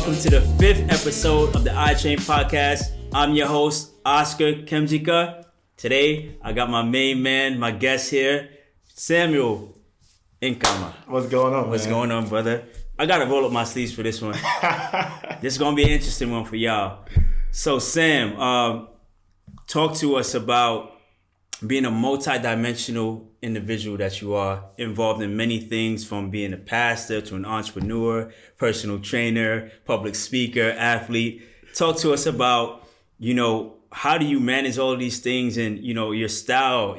welcome to the 5th episode of the iChain podcast. I'm your host, Oscar Kemjika. Today, I got my main man, my guest here, Samuel Nkama. What's going on, What's going on, brother? I gotta roll up my sleeves for this one. This is gonna be an interesting one for y'all. So, Sam, talk to us about being a multi-dimensional individual that you are, involved in many things, from being a pastor to an entrepreneur, personal trainer, public speaker, athlete. Talk to us about, how do you manage all these things and, your style,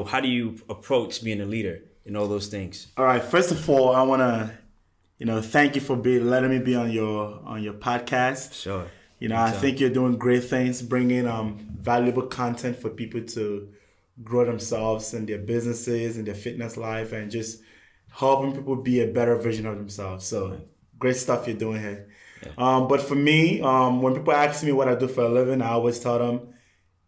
how do you approach being a leader and all those things? All right. First of all, I want to, thank you for letting me be on your podcast. Sure. I think you're doing great things, bringing valuable content for people to grow themselves and their businesses and their fitness life, and just helping people be a better version of themselves. So great stuff you're doing here. Yeah. But for me, when people ask me what I do for a living, I always tell them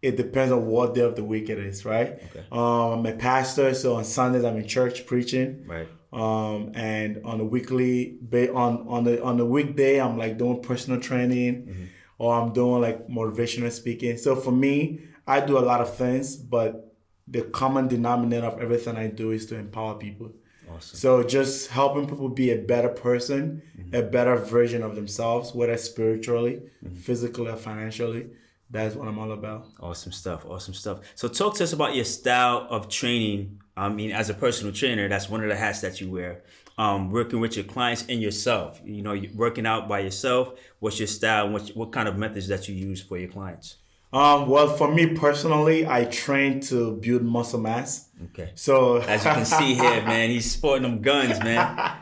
it depends on what day of the week it is, right? Okay. I'm a pastor, so on Sundays I'm in church preaching. Right. And on a weekly on the weekday I'm like doing personal training, or I'm doing like motivational speaking. So for me, I do a lot of things, but the common denominator of everything I do is to empower people. Awesome. So just helping people be a better person, a better version of themselves, whether spiritually, physically, or financially. That's what I'm all about. Awesome stuff. So talk to us about your style of training. I mean, as a personal trainer, that's one of the hats that you wear. Working with your clients and yourself. You're working out by yourself. What's your style? And what kind of methods that you use for your clients? Well, for me personally, I train to build muscle mass. Okay. So as you can see here, man, he's sporting them guns, man.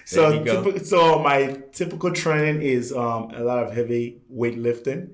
So my typical training is a lot of heavy weightlifting.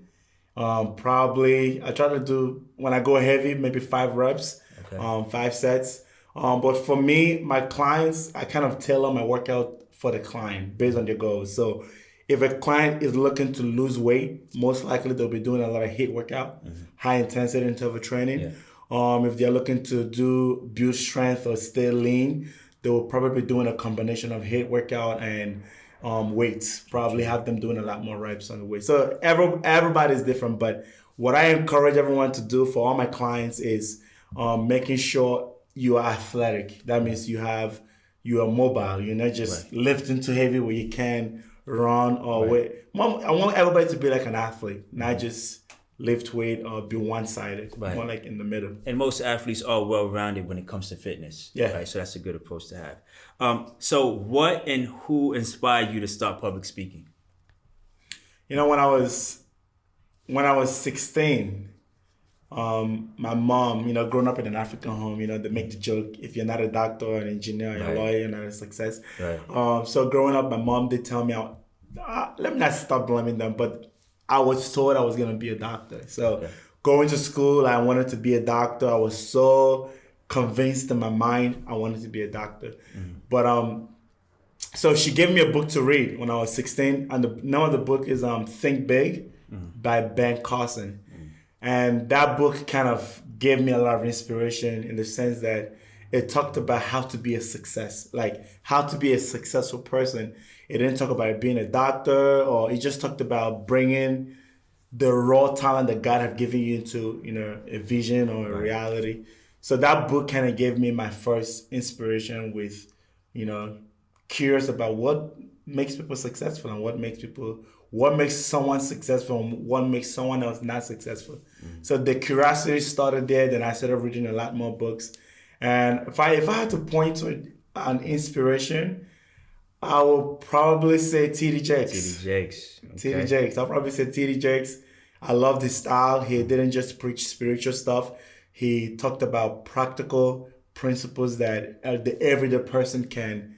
Probably I try to do, when I go heavy, maybe 5 reps, 5 sets. But for me, my clients, I kind of tailor my workout for the client based on their goals. So if a client is looking to lose weight, most likely they'll be doing a lot of HIIT workout, high intensity interval training. Yeah. If they're looking to build strength or stay lean, they will probably be doing a combination of HIIT workout and weights. Probably have them doing a lot more reps on the weight. So everybody's different, but what I encourage everyone to do for all my clients is making sure you are athletic. That means you are mobile. You're not just lifting too heavy where you can run or weight. I want everybody to be like an athlete, not just lift weight or be one-sided, more like in the middle. And most athletes are well-rounded when it comes to fitness. Yeah. Right? So that's a good approach to have. So what and who inspired you to start public speaking? When I was 16, my mom, growing up in an African home, they make the joke, if you're not a doctor or an engineer or a lawyer, you're not a success. Right. So growing up, my mom did tell me, let me not stop blaming them, but I was told I was going to be a doctor. So going to school, I wanted to be a doctor. I was so convinced in my mind I wanted to be a doctor. But so she gave me a book to read when I was 16. And the name of the book is Think Big by Ben Carson. And that book kind of gave me a lot of inspiration in the sense that it talked about how to be a success, like how to be a successful person. It didn't talk about being a doctor, or it just talked about bringing the raw talent that God had given you into, a vision or a reality. So that book kind of gave me my first inspiration with, curious about what makes people successful and what makes someone successful and what makes someone else not successful. So the curiosity started there. Then I started reading a lot more books. And if I had to point to an inspiration, I will probably say T.D. Jakes. T.D. Jakes. I'll probably say T.D. Jakes. I love his style. He didn't just preach spiritual stuff. He talked about practical principles that the everyday person can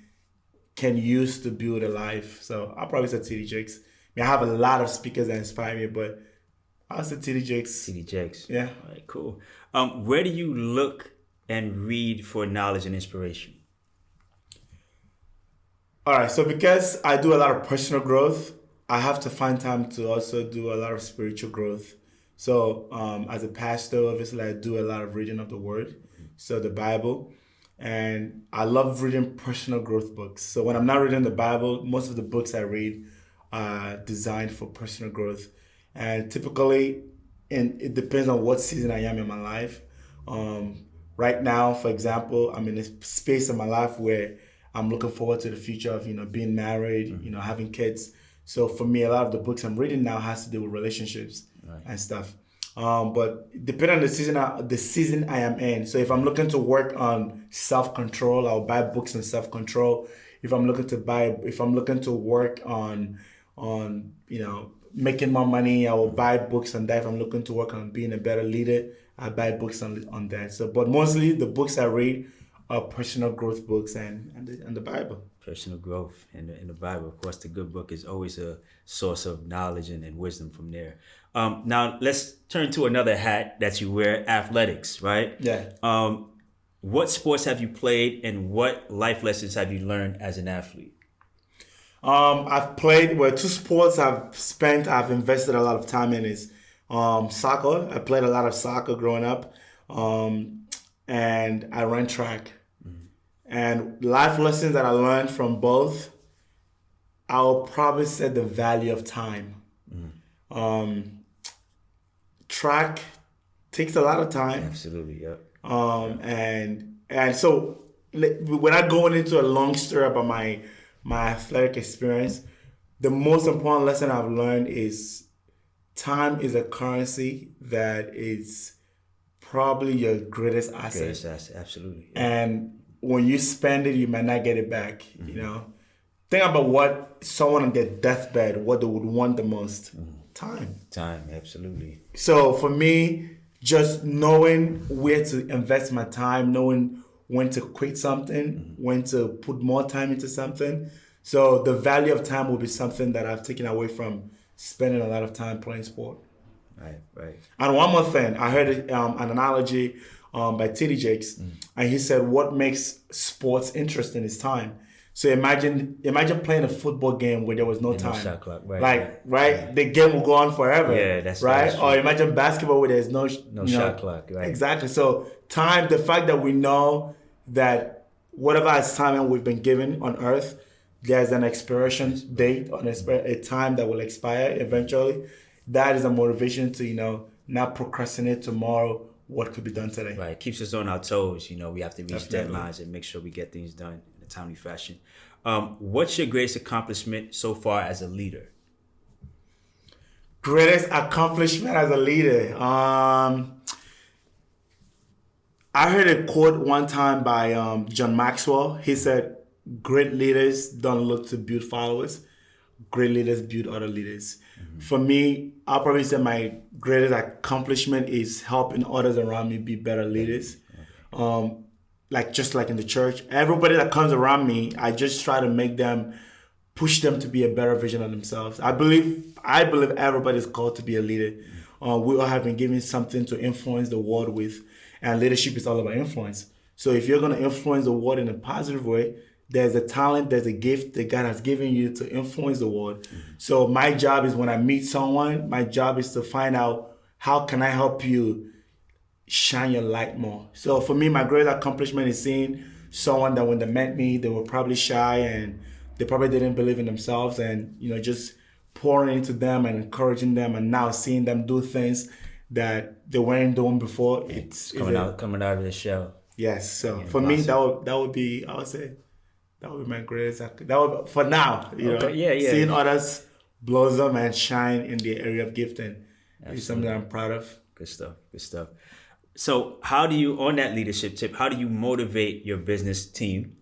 use to build a life. So I'll probably say T.D. Jakes. I have a lot of speakers that inspire me, but I'll say T.D. Jakes. T.D. Jakes. Yeah. All right, cool. Where do you look and read for knowledge and inspiration? All right, so because I do a lot of personal growth, I have to find time to also do a lot of spiritual growth. So as a pastor, obviously I do a lot of reading of the Word, so the Bible. And I love reading personal growth books. So when I'm not reading the Bible, most of the books I read designed for personal growth. And typically, and it depends on what season I am in my life. Right now, for example, I'm in a space in my life where I'm looking forward to the future of, being married, having kids. So for me, a lot of the books I'm reading now has to do with relationships and stuff. But depending on the season I am in. So if I'm looking to work on self-control, I'll buy books on self-control. If I'm looking to work on making more money, I will buy books on that. If I'm looking to work on being a better leader, I buy books on that. So, but mostly the books I read are personal growth books and the Bible. Personal growth and the Bible. Of course, the good book is always a source of knowledge and wisdom from there. Now, let's turn to another hat that you wear, athletics, right? Yeah. What sports have you played and what life lessons have you learned as an athlete? I've played, two sports I've invested a lot of time in is soccer. I played a lot of soccer growing up, and I ran track. And life lessons that I learned from both, I'll probably say the value of time. Track takes a lot of time. Absolutely, yep. And so without going into a long story about my athletic experience, the most important lesson I've learned is time is a currency that is probably your greatest asset. Greatest asset, absolutely. Yeah. And when you spend it, you might not get it back. Think about what someone on their deathbed, what they would want the most. Time, absolutely. So for me, just knowing where to invest my time, knowing when to quit something, when to put more time into something. So the value of time will be something that I've taken away from spending a lot of time playing sport. Right. And one more thing, I heard an analogy by T.D. Jakes, and he said, what makes sports interesting is time. So imagine playing a football game where there was no time. No shot clock, right? The game will go on forever. Yeah, that's right. True. Or imagine basketball where there's no shot clock. Right. Exactly. So time, the fact that we know that whatever assignment we've been given on Earth, there's an expiration date on a time that will expire eventually. That is a motivation to not procrastinate tomorrow what could be done today. Right. Keeps us on our toes. We have to reach Definitely. deadlines and make sure we get things done in a timely fashion. What's your greatest accomplishment so far as a leader? Greatest accomplishment as a leader. I heard a quote one time by John Maxwell. He said, great leaders don't look to build followers. Great leaders build other leaders. For me, I'll probably say my greatest accomplishment is helping others around me be better leaders. Just like in the church, everybody that comes around me, I just try to push them to be a better version of themselves. I believe everybody's called to be a leader. We all have been given something to influence the world with, and leadership is all about influence. So if you're going to influence the world in a positive way, there's a talent, there's a gift that God has given you to influence the world. So my job is when I meet someone, my job is to find out how can I help you shine your light more. So for me, my greatest accomplishment is seeing someone that when they met me, they were probably shy and they probably didn't believe in themselves, and just pouring into them and encouraging them, and now seeing them do things that they weren't doing before. It's coming out of the shell. Yes. So for me, that would be, I would say, that would be my greatest. That would, for now, seeing others blossom and shine in the area of gifting is something that I'm proud of. Good stuff. So how do you, on that leadership tip, how do you motivate your business team,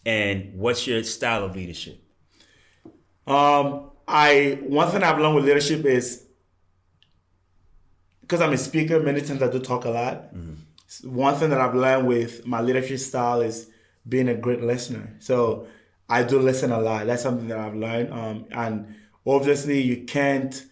and what's your style of leadership? One thing I've learned with leadership is, because I'm a speaker, many times I do talk a lot. One thing that I've learned with my leadership style is being a great listener. So I do listen a lot. That's something that I've learned. And obviously you cannot,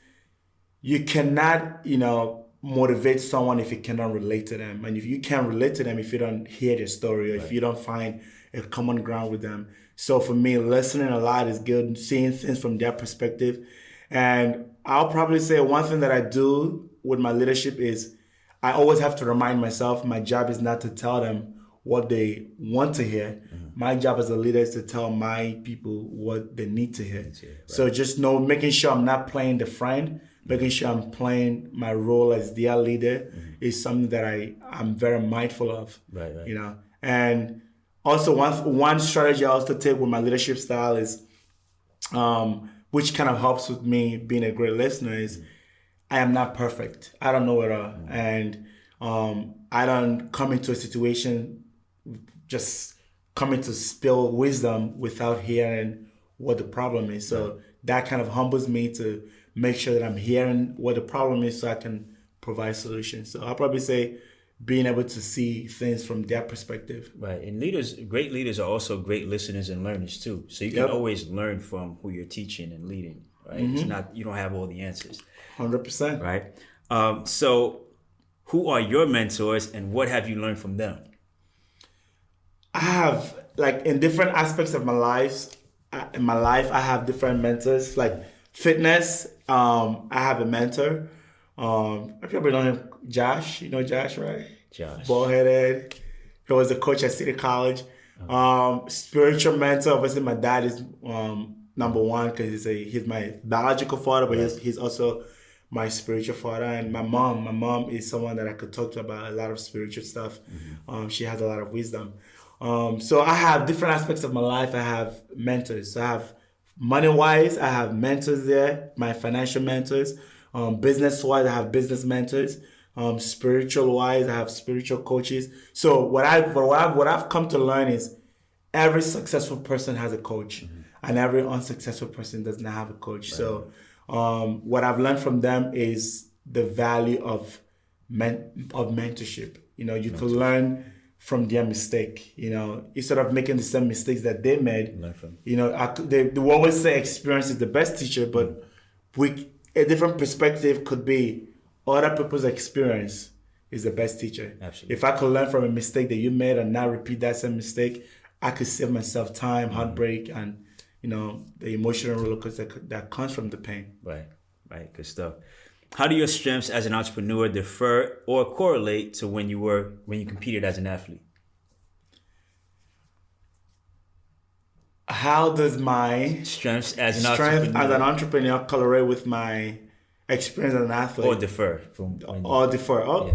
motivate someone if you cannot relate to them. And if you can't relate to them, if you don't hear their story, or if you don't find a common ground with them. So for me, listening a lot is good, seeing things from their perspective. And I'll probably say one thing that I do with my leadership is I always have to remind myself my job is not to tell them what they want to hear. My job as a leader is to tell my people what they need to hear. Right. So just making sure I'm not playing the friend, making sure I'm playing my role as their leader is something that I'm very mindful of. Right. You know, and also one strategy I also take with my leadership style is, which kind of helps with me being a great listener, is I am not perfect. I don't know it all, and I don't come into a situation just coming to spill wisdom without hearing what the problem is. So that kind of humbles me to make sure that I'm hearing what the problem is so I can provide solutions. So I'll probably say being able to see things from their perspective. Right. And great leaders are also great listeners and learners too. So you can always learn from who you're teaching and leading, right? It's not, you don't have all the answers. 100%. Right. So who are your mentors and what have you learned from them? I have, like, in different aspects of my life, I have different mentors. Like fitness, I have a mentor. I probably know him, Josh. You know Josh, right? Josh. Bald-headed. He was a coach at City College. Spiritual mentor, obviously my dad is number one because he's my biological father, but he's also my spiritual father. And my mom is someone that I could talk to about a lot of spiritual stuff. She has a lot of wisdom. So I have different aspects of my life. I have mentors. So I have money-wise, I have mentors there, my financial mentors. Business-wise, I have business mentors. Spiritual-wise, I have spiritual coaches. So what I've come to learn is every successful person has a coach, and every unsuccessful person does not have a coach. Right. So what I've learned from them is the value of mentorship. You know, you can learn from their mistake. You know, instead of making the same mistakes that they made. You know, they always say experience is the best teacher, but a different perspective could be other people's experience is the best teacher. Absolutely. If I could learn from a mistake that you made and not repeat that same mistake, I could save myself time, heartbreak, and, you know, the emotional roller coaster that comes from the pain. Right. Good stuff. How do your strengths as an entrepreneur differ or correlate to when you competed as an athlete? How does my strengths as an entrepreneur correlate with my experience as an athlete? Or differ?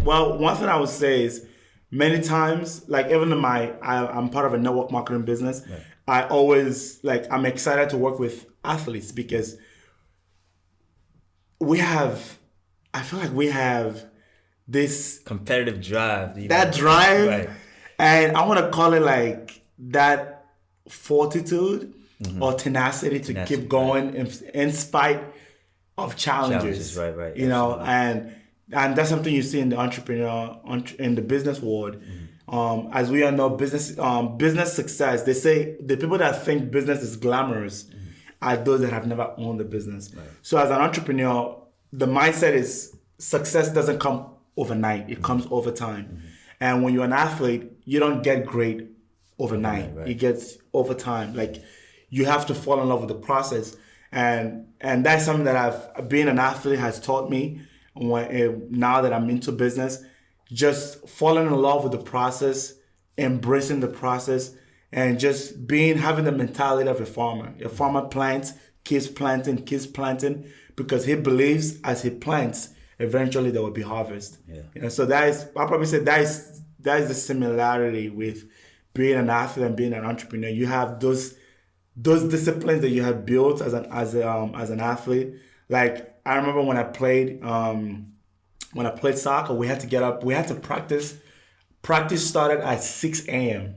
Well, one thing I would say is many times, like even I'm part of a network marketing business. Right. I always, I'm excited to work with athletes because I feel like we have this competitive drive. Drive. Right. And I want to call it like that fortitude or tenacity to keep going in spite of challenges. Right. You know, and that's something you see in the in the business world. As we all know, business success, they say the people that think business is glamorous are those that have never owned a business. Right. So as an entrepreneur, the mindset is success doesn't come overnight. It comes over time. And when you're an athlete, you don't get great overnight. Right. It gets over time. Like, you have to fall in love with the process. And that's something that being an athlete has taught me now that I'm into business. Just falling in love with the process, embracing the process, and just having the mentality of a farmer. A farmer plants, keeps planting, because he believes as he plants, eventually there will be harvest. Yeah. You know, so I'll probably say that is the similarity with being an athlete and being an entrepreneur. You have those disciplines that you have built as an athlete. Like, I remember when I played soccer, we had to get up, we had to practice. Practice started at 6 a.m.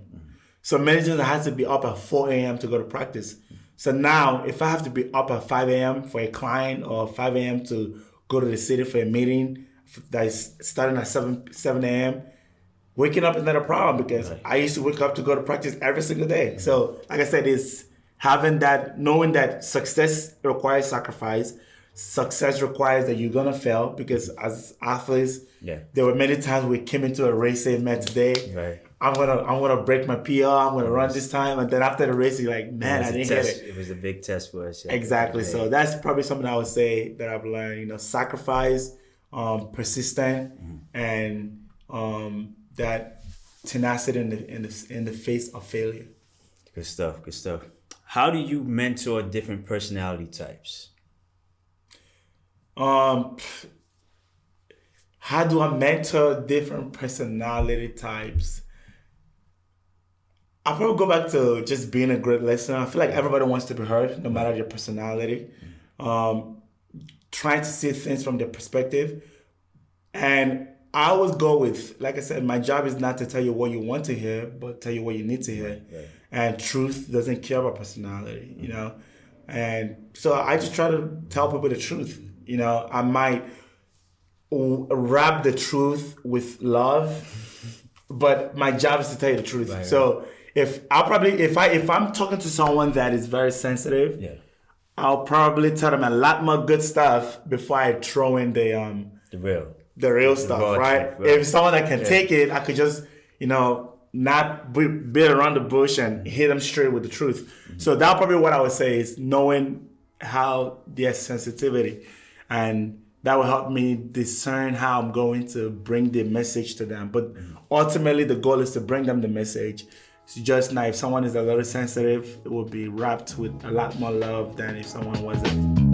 So many times I had to be up at 4 a.m. to go to practice. So now, if I have to be up at 5 a.m. for a client or 5 a.m. to go to the city for a meeting that is starting at 7 a.m., waking up is not a problem because I used to wake up to go to practice every single day. So, like I said, it's having that, knowing that success requires sacrifice. Success requires that you're going to fail, because as athletes, there were many times we came into a race saying, man, today, I'm gonna break my PR, I'm gonna run this time, and then after the race, you're like, man, I didn't hit it. It was a big test for us. Yeah. Exactly. So that's probably something I would say that I've learned. You know, sacrifice, persistent, and that tenacity in the face of failure. Good stuff. Good stuff. How do you mentor different personality types? How do I mentor different personality types? I'll probably go back to just being a great listener. I feel like everybody wants to be heard, no matter their personality. Trying to see things from their perspective. And I always go with, like I said, my job is not to tell you what you want to hear, but tell you what you need to hear. Right. And truth doesn't care about personality, you know? And so I just try to tell people the truth. You know, I might wrap the truth with love, but my job is to tell you the truth. Right, so if I'm talking to someone that is very sensitive, I'll probably tell them a lot more good stuff before I throw in the real stuff, right? If someone that can take it, I could just, you know, not beat around the bush and hit them straight with the truth. Mm-hmm. So that's probably what I would say is knowing how their sensitivity, and that will help me discern how I'm going to bring the message to them. But ultimately, the goal is to bring them the message. It's just now, if someone is a little sensitive, it will be wrapped with a lot more love than if someone wasn't.